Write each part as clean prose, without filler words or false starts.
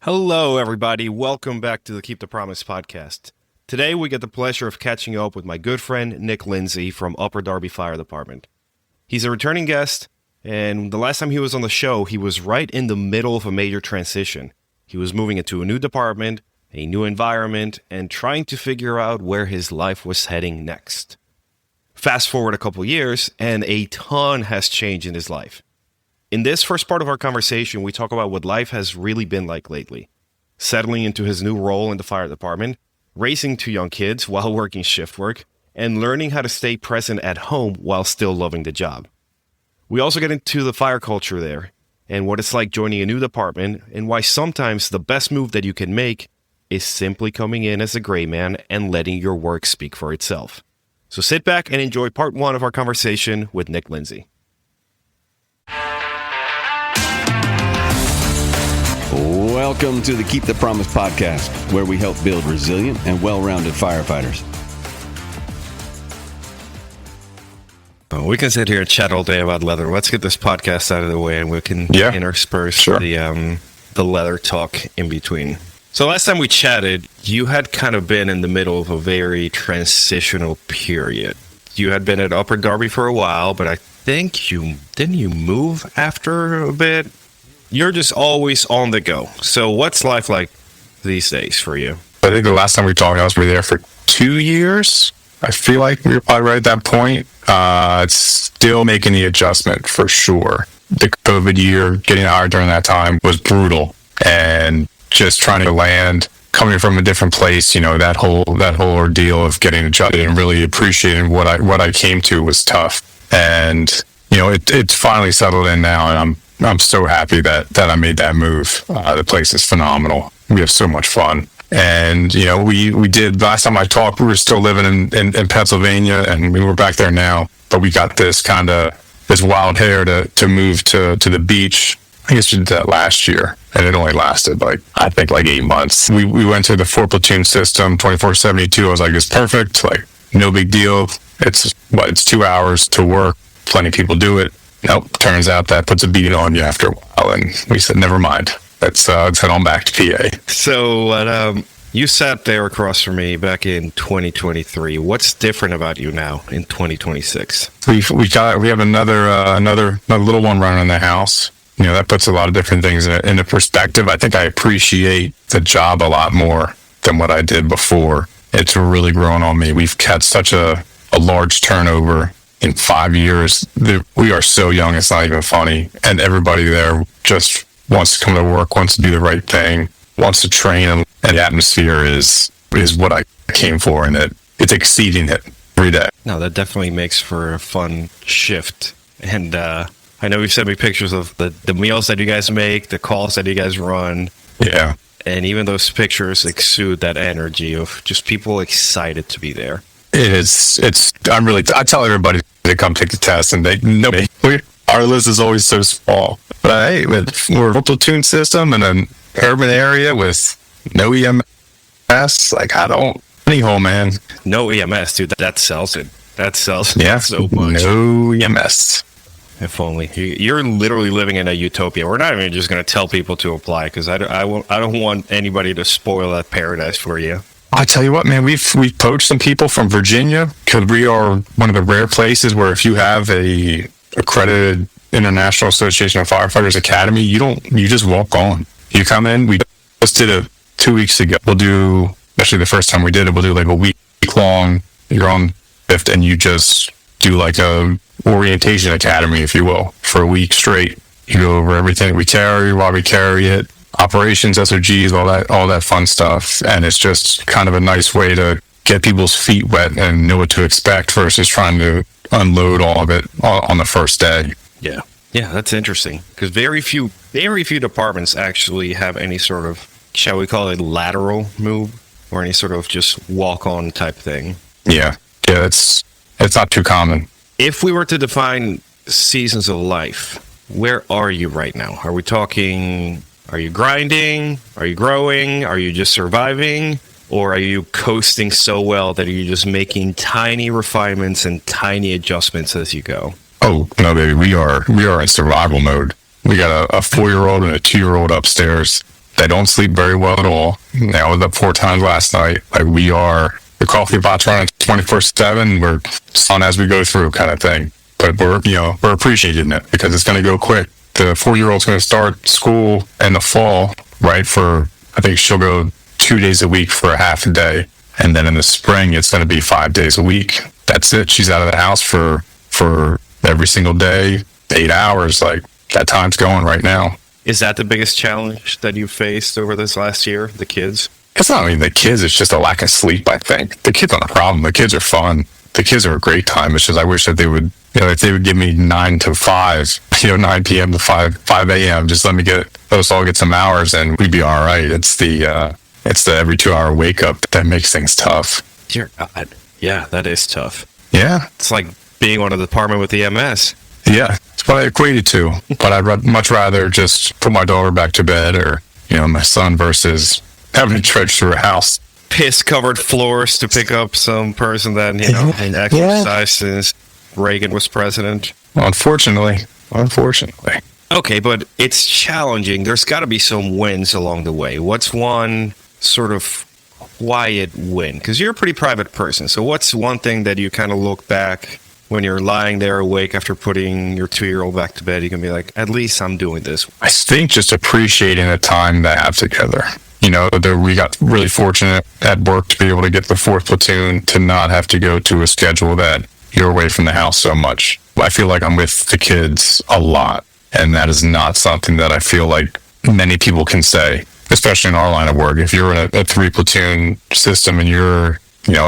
Hello, everybody. Welcome back to the Keep the Promise podcast. Today, we get the pleasure of catching up with my good friend, Nick Lindsay from Upper Darby Fire Department. He's a returning guest, and the last time he was on the show, he was right in the middle of a major transition. He was moving into a new department, a new environment, and trying to figure out where his life was heading next. Fast forward a couple years, and a ton has changed in his life. In this first part of our conversation, we talk about what life has really been like lately. Settling into his new role in the fire department, raising two young kids while working shift work, and learning how to stay present at home while still loving the job. We also get into the fire culture there, and what it's like joining a new department, and why sometimes the best move that you can make is simply coming in as a gray man and letting your work speak for itself. So sit back and enjoy part one of our conversation with Nick Lindsay. Welcome to the Keep the Promise podcast, where we help build resilient and well-rounded firefighters. We can sit here and chat all day about leather. Let's get this podcast out of the way, and we can intersperse the leather talk in between. So last time we chatted, you had kind of been in the middle of a very transitional period. You had been at Upper Darby for a while, but I think didn't you move after a bit? You're just always on the go. So what's life like these days for you? I think the last time we talked, I was there for 2 years. I feel like we were probably right at that point. It's still making the adjustment for sure. The COVID year, getting hired during that time was brutal, and just trying to land, coming from a different place, that whole ordeal of getting adjusted and really appreciating what I came to was tough. And it's finally settled in now, and I'm so happy that I made that move. The place is phenomenal. We have so much fun. And, we did, last time I talked, we were still living in Pennsylvania, and we were back there now. But we got this wild hair to move to the beach. I guess we did that last year, and it only lasted like 8 months. We went to the 4-platoon system, 24/72. I was like, it's perfect. Like, no big deal. It's 2 hours to work. Plenty of people do it. Nope. Turns out that puts a beat on you after a while, and we said, never mind. Let's head on back to PA. So you sat there across from me back in 2023. What's different about you now in 2026? We have another little one running in the house. That puts a lot of different things into perspective. I think I appreciate the job a lot more than what I did before. It's really grown on me. We've had such a large turnover. In 5 years, we are so young, it's not even funny. And everybody there just wants to come to work, wants to do the right thing, wants to train. And the atmosphere is what I came for, and it's exceeding it every day. No, that definitely makes for a fun shift. And I know you've sent me pictures of the meals that you guys make, the calls that you guys run. Yeah. And even those pictures exude that energy of just people excited to be there. It is. I tell everybody to come take the test, and they know me. Our list is always so small. But hey, we're a platoon system in an urban area with no EMS. Like, anyhow, man. No EMS, dude. That sells it. That sells it so much. No EMS. If only. You're literally living in a utopia. We're not even just going to tell people to apply, because I don't want anybody to spoil that paradise for you. I tell you what, man, we've poached some people from Virginia, because we are one of the rare places where if you have a accredited International Association of Firefighters Academy, you just walk on. You come in. We just did it 2 weeks ago. We'll do, especially the first time we did it, we'll do like a week long. You're on shift, and you just do like a orientation academy, if you will, for a week straight. You go over everything we carry, why we carry it, operations, SOGs, all that fun stuff. And it's just kind of a nice way to get people's feet wet and know what to expect versus trying to unload all of it on the first day. Yeah, that's interesting, because very few departments actually have any sort of, shall we call it, lateral move, or any sort of just walk on type thing. Yeah, it's not too common. If we were to define seasons of life, where are you right now? Are we talking, are you grinding? Are you growing? Are you just surviving? Or are you coasting so well that you're just making tiny refinements and tiny adjustments as you go? Oh, no, baby. We are in survival mode. We got a 4-year-old and a 2-year-old upstairs They don't sleep very well at all. I was up 4 times last night. Like, the coffee pot's running 24/7. We're on as we go through kind of thing. But we're appreciating it because it's going to go quick. The 4-year-old's going to start school in the fall, right? I think she'll go 2 days a week for a half a day. And then in the spring, it's going to be 5 days a week. That's it. She's out of the house for every single day, 8 hours. Like, that time's going right now. Is that the biggest challenge that you faced over this last year, the kids? It's not even the kids. It's just a lack of sleep, I think. The kids aren't a problem. The kids are fun. The kids are a great time. It's just I wish that they would, if they would give me 9 to 5, 9 p.m. to 5 a.m., just let us all get some hours and we'd be all right. It's the every 2-hour wake up that makes things tough. Dear God. Yeah, that is tough. Yeah. It's like being on a department with the MS. Yeah, it's what I equated to. But I'd much rather just put my daughter back to bed or, my son versus having to trudge through a house. Piss-covered floors to pick up some person that, hadn't exercised since Reagan was president. Unfortunately. Okay, but it's challenging. There's got to be some wins along the way. What's one sort of quiet win? Because you're a pretty private person. So what's one thing that you kind of look back when you're lying there awake after putting your 2-year-old back to bed, you can be like, at least I'm doing this? I think just appreciating the time they have together. We got really fortunate at work to be able to get the 4th platoon to not have to go to a schedule that you're away from the house so much. I feel like I'm with the kids a lot, and that is not something that I feel like many people can say, especially in our line of work. If you're in a 3-platoon system and you're,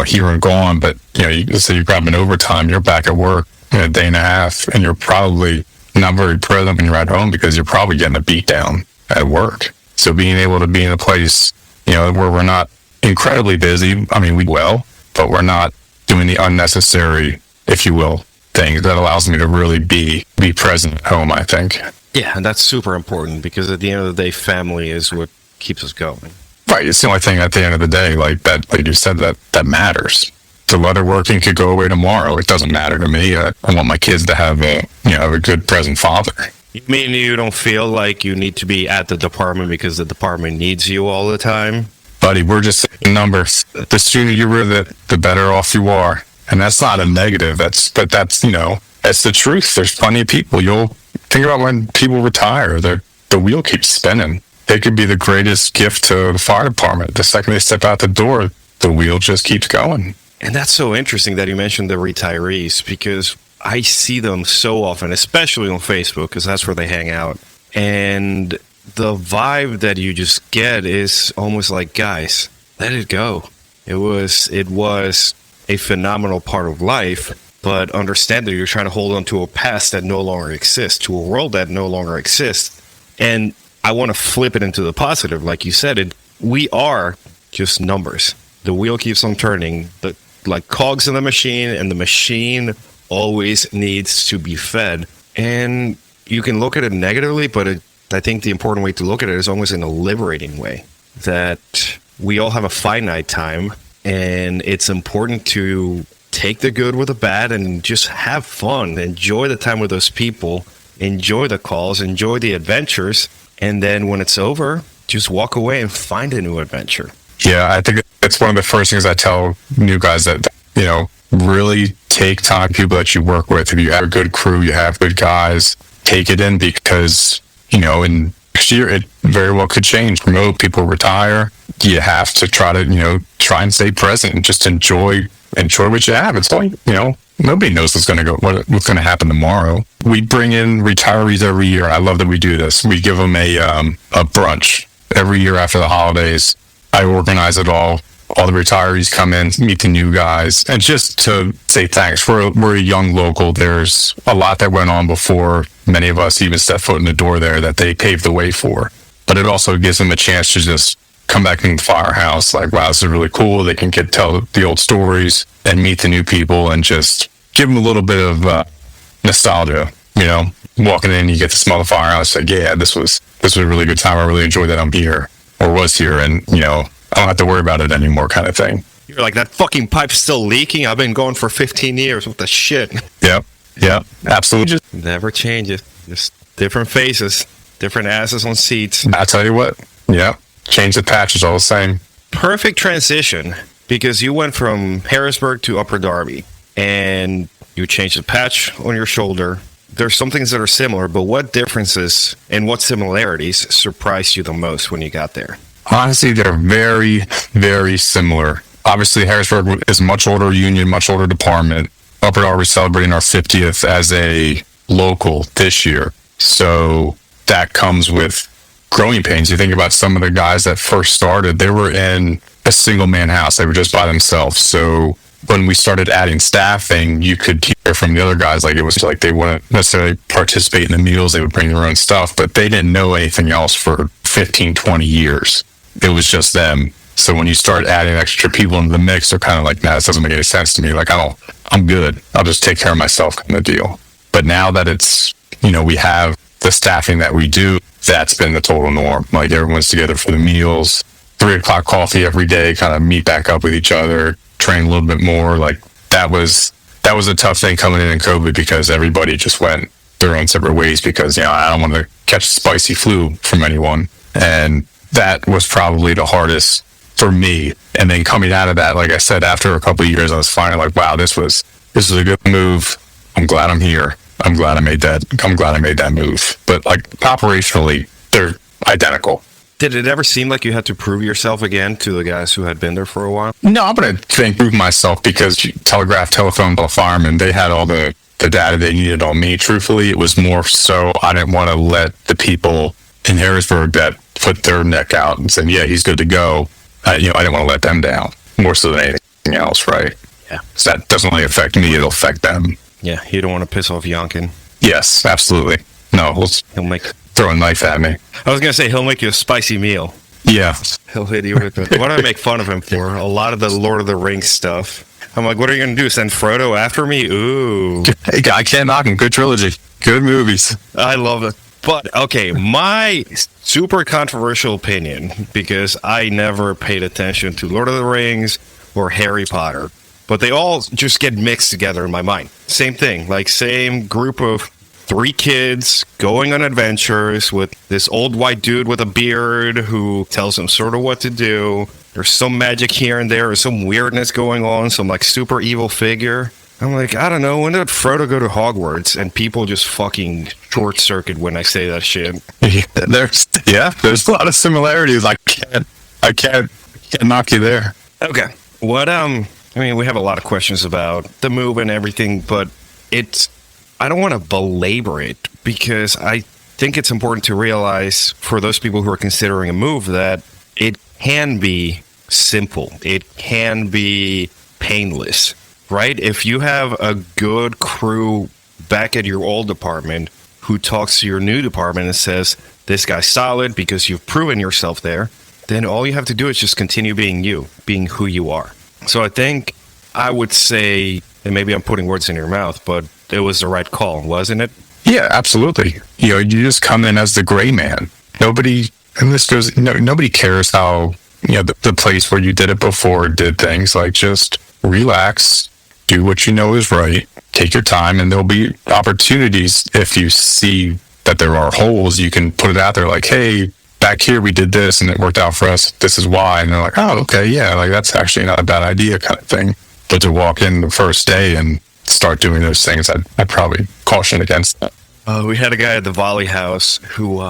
here and gone, but, let's say you're grabbing overtime, you're back at work in a day and a half, and you're probably not very present when you're at home because you're probably getting a beat down at work. So being able to be in a place, where we're not incredibly busy, we will, but we're not doing the unnecessary, if you will, things that allows me to really be present at home, I think. Yeah, and that's super important because at the end of the day, family is what keeps us going. Right, it's the only thing at the end of the day, like you said, that matters. The letter working could go away tomorrow. It doesn't matter to me. I want my kids to have a good present father. You mean you don't feel like you need to be at the department because the department needs you all the time? Buddy, we're just numbers. The sooner you're with it, the better off you are. And that's not a negative. That's the truth. There's plenty of people. You'll think about when people retire, the wheel keeps spinning. They could be the greatest gift to the fire department. The second they step out the door, the wheel just keeps going. And that's so interesting that you mentioned the retirees because I see them so often, especially on Facebook, because that's where they hang out. And the vibe that you just get is almost like, guys, let it go. It was a phenomenal part of life, but understand that you're trying to hold on to a past that no longer exists, to a world that no longer exists. And I want to flip it into the positive. Like you said, we are just numbers. The wheel keeps on turning, like cogs in the machine, and the machine always needs to be fed. And you can look at it negatively, but I think the important way to look at it is almost in a liberating way, that we all have a finite time, and it's important to take the good with the bad and just have fun, enjoy the time with those people, enjoy the calls, enjoy the adventures, and then when it's over, just walk away and find a new adventure. Yeah, I think it's one of the first things I tell new guys that, really take time, people that you work with. If you have a good crew, you have good guys, take it in because, in next year, it very well could change. People retire. You have to try and stay present and just enjoy what you have. It's like, nobody knows what's going to happen tomorrow. We bring in retirees every year. I love that we do this. We give them a brunch every year after the holidays. I organize it all. All the retirees come in, meet the new guys, and just to say thanks. We're a young local. There's a lot that went on before many of us even stepped foot in the door there that they paved the way for. But it also gives them a chance to just come back into the firehouse. Like, wow, this is really cool. They can tell the old stories and meet the new people and just give them a little bit of nostalgia. Walking in, you get to smell the firehouse. Like, yeah, this was a really good time. I really enjoyed that I'm here or was here, and I don't have to worry about it anymore, kind of thing. You're like, that fucking pipe's still leaking. I've been going for 15 years. What the shit? Yep, absolutely. Just never changes. Just different faces, different asses on seats. I tell you what. Yeah, change the patch is all the same. Perfect transition, because you went from Harrisburg to Upper Darby, and you changed the patch on your shoulder. There's some things that are similar, but what differences and what similarities surprised you the most when you got there? Honestly, they're very, very similar. Obviously, Harrisburg is a much older union, much older department. Upper Darby celebrating our 50th as a local this year. So that comes with growing pains. You think about some of the guys that first started, they were in a single man house. They were just by themselves. So when we started adding staffing, you could hear from the other guys, like it was like they wouldn't necessarily participate in the meals. They would bring their own stuff, but they didn't know anything else for 15, 20 years. It was just them. So when you start adding extra people into the mix, they're kind of like, nah, this doesn't make any sense to me. Like, I'm good. I'll just take care of myself kind of deal. But now that it's, we have the staffing that we do, that's been the total norm. Like everyone's together for the meals, 3:00 coffee every day, kind of meet back up with each other, train a little bit more. Like that was a tough thing coming in COVID, because everybody just went their own separate ways, because, I don't want to catch spicy flu from anyone. And that was probably the hardest for me. And then coming out of that, like I said, after a couple of years, I was finally like, wow, this was a good move. I'm glad I'm here. I'm glad I made that move. But like operationally, they're identical. Did it ever seem like you had to prove yourself again to the guys who had been there for a while? No, I'm going to prove myself, because Telegraph, Telephone, Fireman, they had all the data they needed on me. Truthfully, it was more so I didn't want to let the people in Harrisburg that put their neck out and said, yeah, he's good to go. I didn't want to let them down more so than anything else, right? Yeah. So that doesn't only affect me, it'll affect them. Yeah, you don't want to piss off Yonkin. Yes, absolutely. No, he'll throw a knife at me. I was going to say, he'll make you a spicy meal. Yeah. He'll hit you with it. What do I make fun of him for? A lot of the Lord of the Rings stuff. I'm like, what are you going to do? Send Frodo after me? Ooh. Hey, I can't knock him. Good trilogy. Good movies. I love it. But, okay, my super controversial opinion, because I never paid attention to Lord of the Rings or Harry Potter, but they all just get mixed together in my mind. Same thing, like same group of 3 kids going on adventures with this old white dude with a beard who tells them sort of what to do. There's some magic here and there, or some weirdness going on, some like super evil figure. I'm like, I don't know, when did Frodo go to Hogwarts? And people just fucking short circuit when I say that shit. There's a lot of similarities. I can't knock you there. Okay. What we have a lot of questions about the move and everything, but I don't want to belabor it, because I think it's important to realize for those people who are considering a move that it can be simple. It can be painless, right? If you have a good crew back at your old department who talks to your new department and says, this guy's solid because you've proven yourself there, then all you have to do is just continue being you, being who you are. So I think I would say, and maybe I'm putting words in your mouth, but it was the right call, wasn't it? Yeah, absolutely. You just come in as the gray man. Nobody cares how, the place where you did it before did things. Like, just relax, do what you know is right, take your time, and there'll be opportunities. If you see that there are holes, you can put it out there like, hey, back here we did this and it worked out for us. This is why. And they're like, oh, okay, yeah, like that's actually not a bad idea kind of thing. But to walk in the first day and start doing those things, I'd probably caution against that. We had a guy at the Volley House who,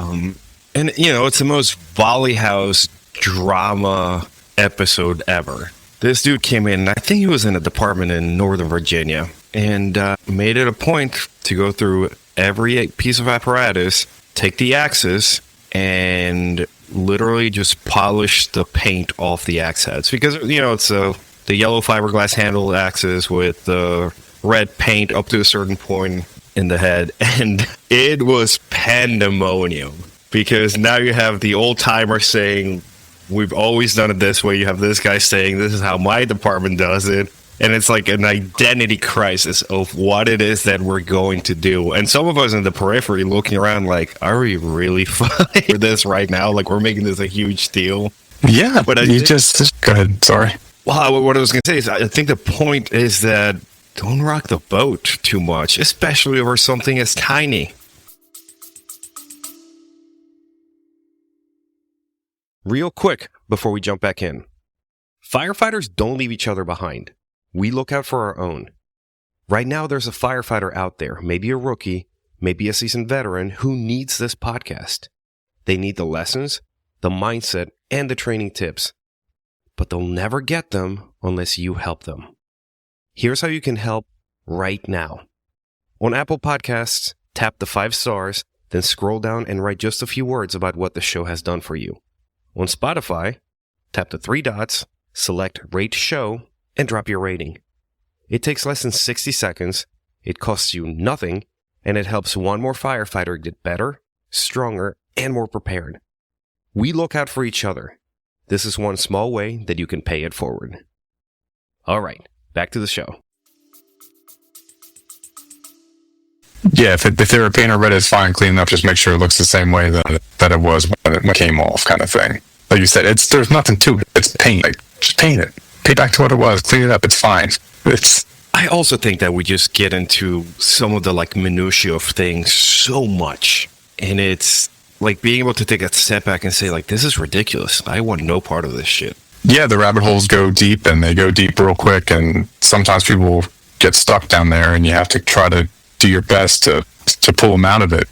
it's the most Volley House drama episode ever. This dude came in, I think he was in a department in Northern Virginia, and made it a point to go through every piece of apparatus, take the axes, and literally just polish the paint off the axe heads. Because, it's the yellow fiberglass handle axes with the red paint up to a certain point in the head. And it was pandemonium, because now you have the old timer saying, we've always done it this way. You have this guy saying, this is how my department does it. And it's like an identity crisis of what it is that we're going to do. And some of us in the periphery looking around like, are we really fighting for this right now? Like, we're making this a huge deal. Yeah, but just go ahead. Sorry. Well, what I was going to say is, I think the point is that don't rock the boat too much, especially over something as tiny. Real quick before we jump back in. Firefighters don't leave each other behind. We look out for our own. Right now, there's a firefighter out there, maybe a rookie, maybe a seasoned veteran, who needs this podcast. They need the lessons, the mindset, and the training tips. But they'll never get them unless you help them. Here's how you can help right now. On Apple Podcasts, tap the 5 stars, then scroll down and write just a few words about what the show has done for you. On Spotify, tap the 3 dots, select Rate Show, and drop your rating. It takes less than 60 seconds, it costs you nothing, and it helps one more firefighter get better, stronger, and more prepared. We look out for each other. This is one small way that you can pay it forward. All right, back to the show. Yeah, if they were paint or red, it's fine. Clean it up. Just make sure it looks the same way that it was when it came off, kind of thing. Like you said, there's nothing to it. It's paint. Like, just paint it. Pay back to what it was. Clean it up. It's fine. I also think that we just get into some of the minutiae of things so much, and it's like being able to take a step back and say, this is ridiculous. I want no part of this shit. Yeah, the rabbit holes go deep, and they go deep real quick, and sometimes people get stuck down there, and you have to try to do your best to pull them out of it.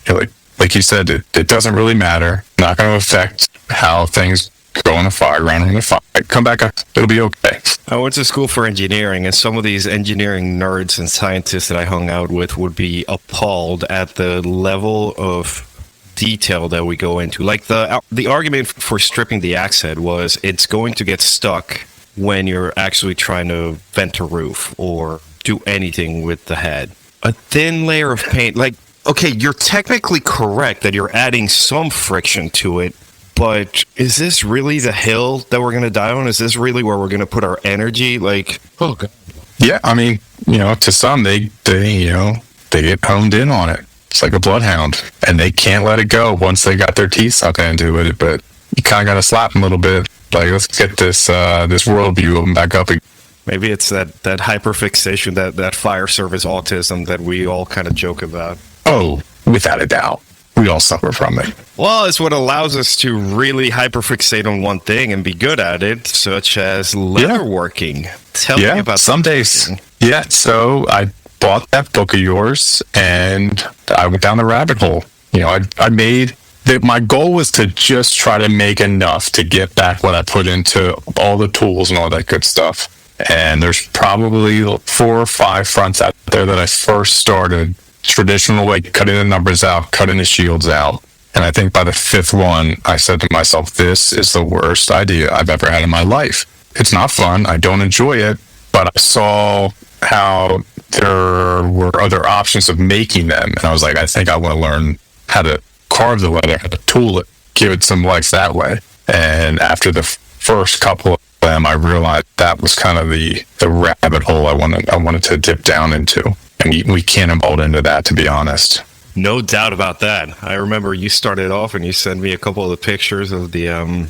Like you said, it doesn't really matter. Not going to affect how things go in the fire, run in the fire. Come back up. It'll be okay. I went to school for engineering, and some of these engineering nerds and scientists that I hung out with would be appalled at the level of detail that we go into. Like the argument for stripping the axe head was it's going to get stuck when you're actually trying to vent a roof or do anything with the head. A thin layer of paint, okay, you're technically correct that you're adding some friction to it, but is this really the hill that we're going to die on? Is this really where we're going to put our energy? Oh, God. Yeah, I mean, to some, they get honed in on it. It's like a bloodhound, and they can't let it go once they got their teeth sunk into it, but you kind of got to slap them a little bit. Let's get this worldview open back up again. Maybe it's that hyperfixation, that fire service autism that we all kind of joke about. Oh, without a doubt. We all suffer from it. Well, it's what allows us to really hyperfixate on one thing and be good at it, such as leatherworking. Tell me about some days. Yeah, so I bought that book of yours, and I went down the rabbit hole. I made... My goal was to just try to make enough to get back what I put into all the tools and all that good stuff. And there's probably 4 or 5 fronts out there that I first started traditional way, cutting the numbers out, cutting the shields out. And I think by the 5th one, I said to myself, this is the worst idea I've ever had in my life. It's not fun. I don't enjoy it. But I saw how there were other options of making them. And I was like, I think I want to learn how to carve the leather, how to tool it, give it some life that way. And after the first couple of them, I realized that was kind of the rabbit hole I wanted to dip down into. And we can't evolve into that, to be honest. No doubt about that. I remember you started off and you sent me a couple of the pictures of the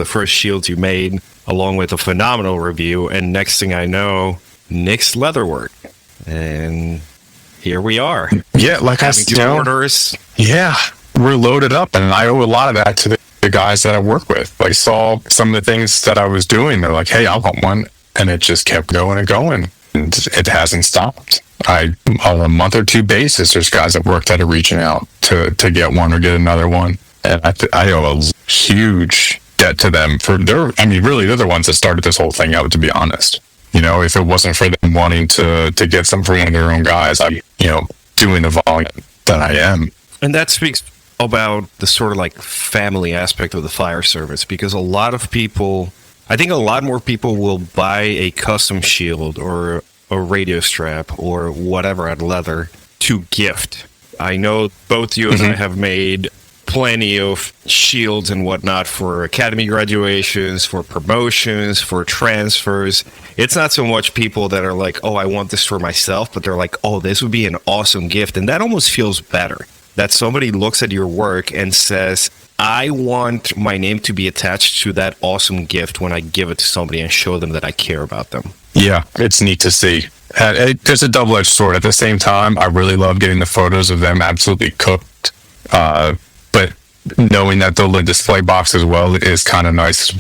first shields you made, along with a phenomenal review. And next thing I know, Nick's Leatherwork. And here we are. Yeah, like I said, orders. Yeah, we're loaded up, and I owe a lot of that to the guys that I work with. I saw some of the things that I was doing. They're like, hey, I want one. And it just kept going and going. And it hasn't stopped. On a month or 2 basis, there's guys that work that are reaching out to get one or get another one. And I owe a huge debt to them really, they're the ones that started this whole thing out, to be honest. If it wasn't for them wanting to get some for one of their own guys, I'm, doing the volume that I am. And that speaks about the sort of family aspect of the fire service, because I think a lot more people will buy a custom shield or a radio strap or whatever at leather to gift. I know both you and I have made plenty of shields and whatnot for academy graduations, for promotions, for transfers. It's not so much people that are like, oh, I want this for myself, but they're like, oh, this would be an awesome gift. And that almost feels better, that somebody looks at your work and says, I want my name to be attached to that awesome gift when I give it to somebody and show them that I care about them. Yeah, it's neat to see. There's a double-edged sword. At the same time, I really love getting the photos of them absolutely cooked. But knowing that the display box as well is kind of nice.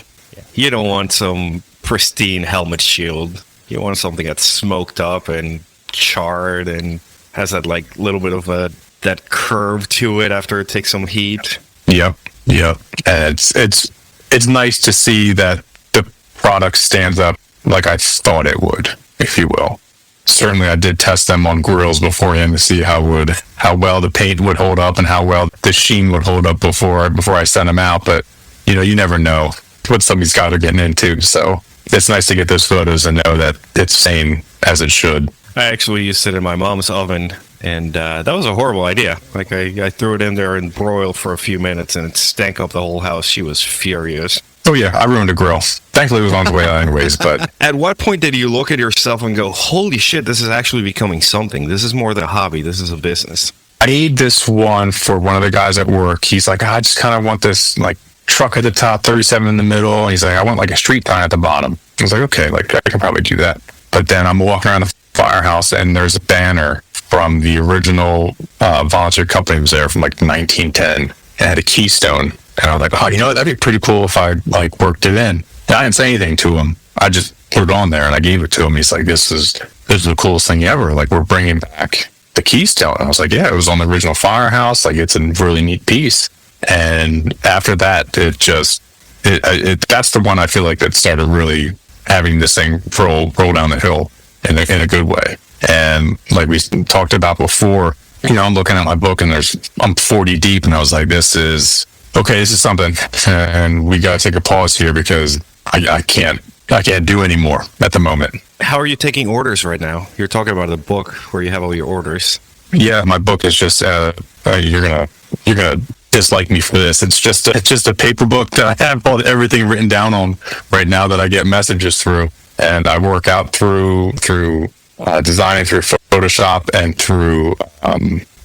You don't want some pristine helmet shield. You want something that's smoked up and charred and has that like little bit of that curve to it after it takes some heat. Yep. And it's nice to see that the product stands up like I thought it would, if you will. Certainly, I did test them on grills beforehand to see how well the paint would hold up and how well the sheen would hold up before I sent them out. But you never know what somebody's got to get into. So it's nice to get those photos and know that it's same as it should. I actually used it in my mom's oven, and that was a horrible idea. Like I threw it in there and broiled for a few minutes, and it stank up the whole house. She was furious. Oh yeah, I ruined a grill. Thankfully, it was on the way out anyways. But at what point did you look at yourself and go, "Holy shit, this is actually becoming something. This is more than a hobby. This is a business." I made this one for one of the guys at work. He's like, I just kind of want this like truck at the top, 37 in the middle. And he's like, I want like a street sign at the bottom. I was like, okay, like I can probably do that. But then I'm walking around the Firehouse and there's a banner from the original volunteer company was there from like 1910. It had a keystone. And I was like, oh, that'd be pretty cool if I like worked it in. And I didn't say anything to him. I just put it on there and I gave it to him. He's like, this is the coolest thing ever. Like, we're bringing back the keystone. And I was like, yeah, it was on the original Firehouse. Like, it's a really neat piece. And after that, that's the one I feel like that started really having this thing roll down the hill in a good way. And like we talked about before, I'm looking at my book and I'm 40 deep, and I was like, this is something, and we got to take a pause here because I can't do any more at the moment. How are you taking orders right now? You're talking about a book where you have all your orders. Yeah, my book is just you're gonna dislike me for this. It's just a paper book that I have everything written down on right now that I get messages through, and I work out through designing through Photoshop and through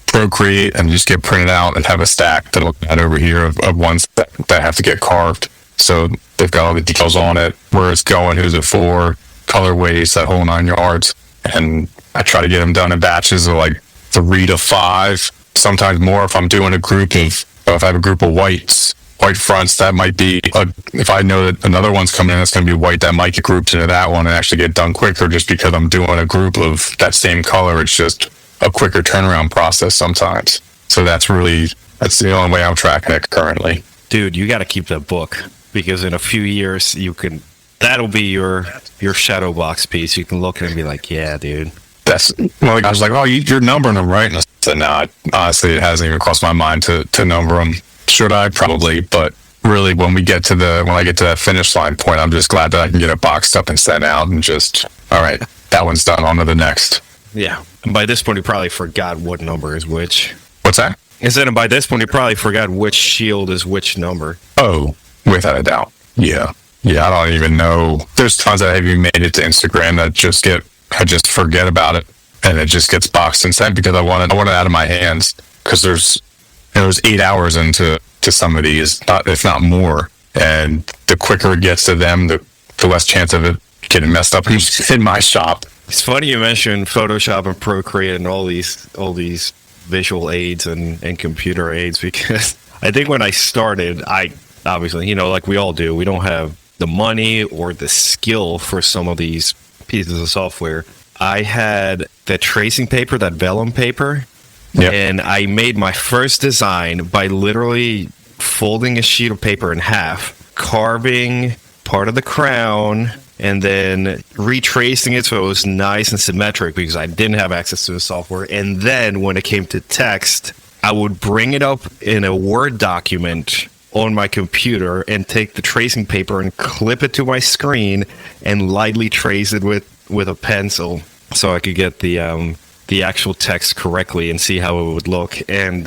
Procreate, and just get printed out and have a stack that I'll add over here of ones that have to get carved. So they've got all the details on it, where it's going, who's it for, colorways, that whole 9 yards. And I try to get them done in batches of like 3 to 5, sometimes more if I'm doing if I have a group of white fronts, that might be, if I know that another one's coming in that's going to be white, that might get grouped into that one and actually get done quicker just because I'm doing a group of that same color. It's just a quicker turnaround process sometimes. So that's the only way I'm tracking it currently. Dude, you got to keep that book, because in a few years that'll be your shadow box piece. You can look at it and be like, yeah, dude. I was like, oh, you're numbering them, right? And I said, no, honestly, it hasn't even crossed my mind to number them. Should I? Probably. But really, when I get to that finish line point, I'm just glad that I can get it boxed up and sent out and just, all right, that one's done, on to the next. Yeah. And by this point, you probably forgot what number is which. What's that? I said, and by this point, you probably forgot which shield is which number. Oh, without a doubt. Yeah. Yeah, I don't even know. There's tons that have even made it to Instagram that I just forget about it, and it just gets boxed and sent because I want it out of my hands, because there's 8 hours into some of these, if not more. And the quicker it gets to them, the less chance of it getting messed up in my shop. It's funny you mentioned Photoshop and Procreate and all these visual aids and computer aids, because I think when I started, I obviously, like we all do, we don't have the money or the skill for some of these pieces of software. I had that tracing paper, that vellum paper. Yep. And I made my first design by literally folding a sheet of paper in half, carving part of the crown, and then retracing it so it was nice and symmetric, because I didn't have access to the software. And then when it came to text, I would bring it up in a Word document on my computer and take the tracing paper and clip it to my screen and lightly trace it with a pencil so I could get the actual text correctly and see how it would look. And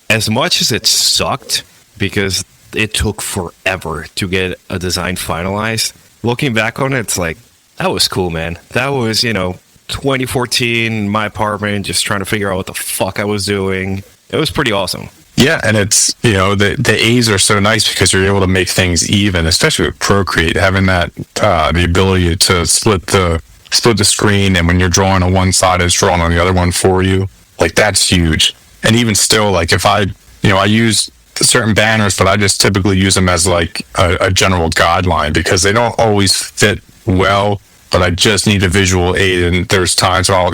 as much as it sucked, because it took forever to get a design finalized, looking back on it, it's like, that was cool, man. That was, 2014, my apartment, just trying to figure out what the fuck I was doing. It was pretty awesome. Yeah, and it's, the A's are so nice because you're able to make things even, especially with Procreate, having that, the ability to split the screen, and when you're drawing on one side, it's drawn on the other one for you. Like, that's huge. And even still, like, if I use certain banners, but I just typically use them as like a general guideline because they don't always fit well, but I just need a visual aid. And there's times where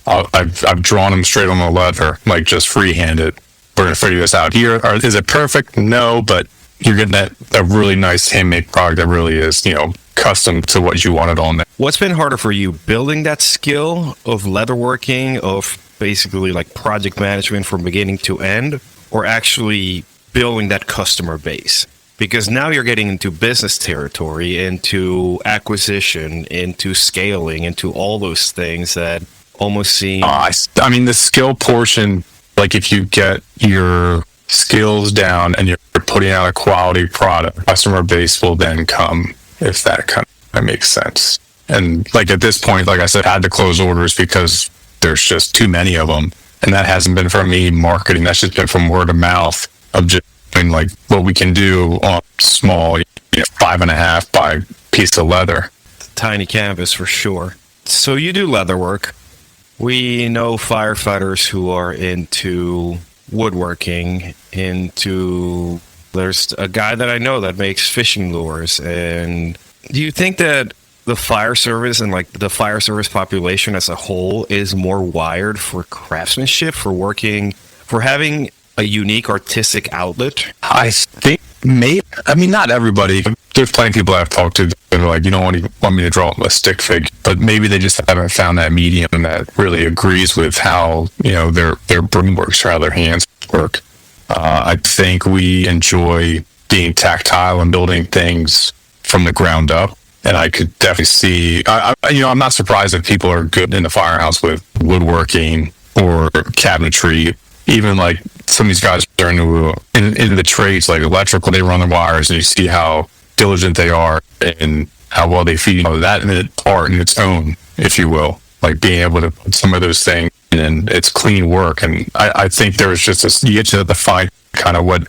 I've drawn them straight on the leather, like just freehanded. We're going to figure this out here. Is it perfect? No, but you're getting a really nice handmade product that really is, custom to what you wanted on there. What's been harder for you, building that skill of leatherworking, of basically like project management from beginning to end, or actually building that customer base? Because now you're getting into business territory, into acquisition, into scaling, into all those things that almost seem... I mean, the skill portion, like if you get your skills down and you're putting out a quality product, customer base will then come, if that kind of makes sense. And like at this point, like I said, I had to close orders because there's just too many of them. And that hasn't been from me marketing. That's just been from word of mouth of just doing like what we can do on small, 5.5 by piece of leather. Tiny canvas for sure. So you do leather work. We know firefighters who are into woodworking, there's a guy that I know that makes fishing lures. And do you think that the fire service and like the fire service population as a whole is more wired for craftsmanship, for having a unique artistic outlet? I think maybe, not everybody. There's plenty of people I've talked to that are like, you don't want me to draw a stick figure, but maybe they just haven't found that medium that really agrees with how, their brain works, or how their hands work. I think we enjoy being tactile and building things from the ground up. And I could definitely see, I'm not surprised that people are good in the firehouse with woodworking or cabinetry. Even like some of these guys are into the trades, like electrical, they run the wires, and you see how diligent they are and how well they feed that, and it's art in its own, if you will. Like being able to put some of those things in, and it's clean work. And I think there's just you get to define kind of what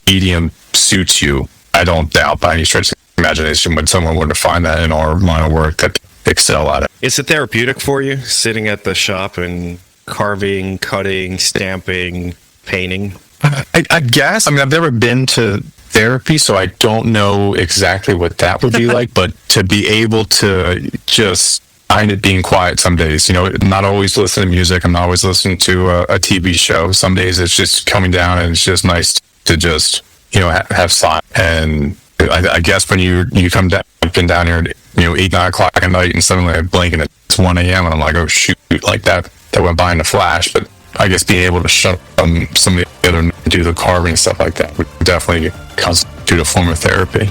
medium suits you. I don't doubt by any stretch of imagination when someone were to find that in our line of work that they excel at it. Is it therapeutic for you, sitting at the shop and carving, cutting, stamping, painting? I guess. I've never been to therapy, so I don't know exactly what that would be like, but to be able to just find it being quiet some days, not always listen to music. I'm not always listening to a TV show. Some days it's just coming down and it's just nice to just, have silence. And I guess when you come down, I've been down here at 8, 9 o'clock at night, and suddenly I blink and it's 1 a.m. and I'm like, oh shoot, like that went by in a flash. But I guess being able to shut some of the other, do the carving and stuff like that would definitely constitute a form of therapy.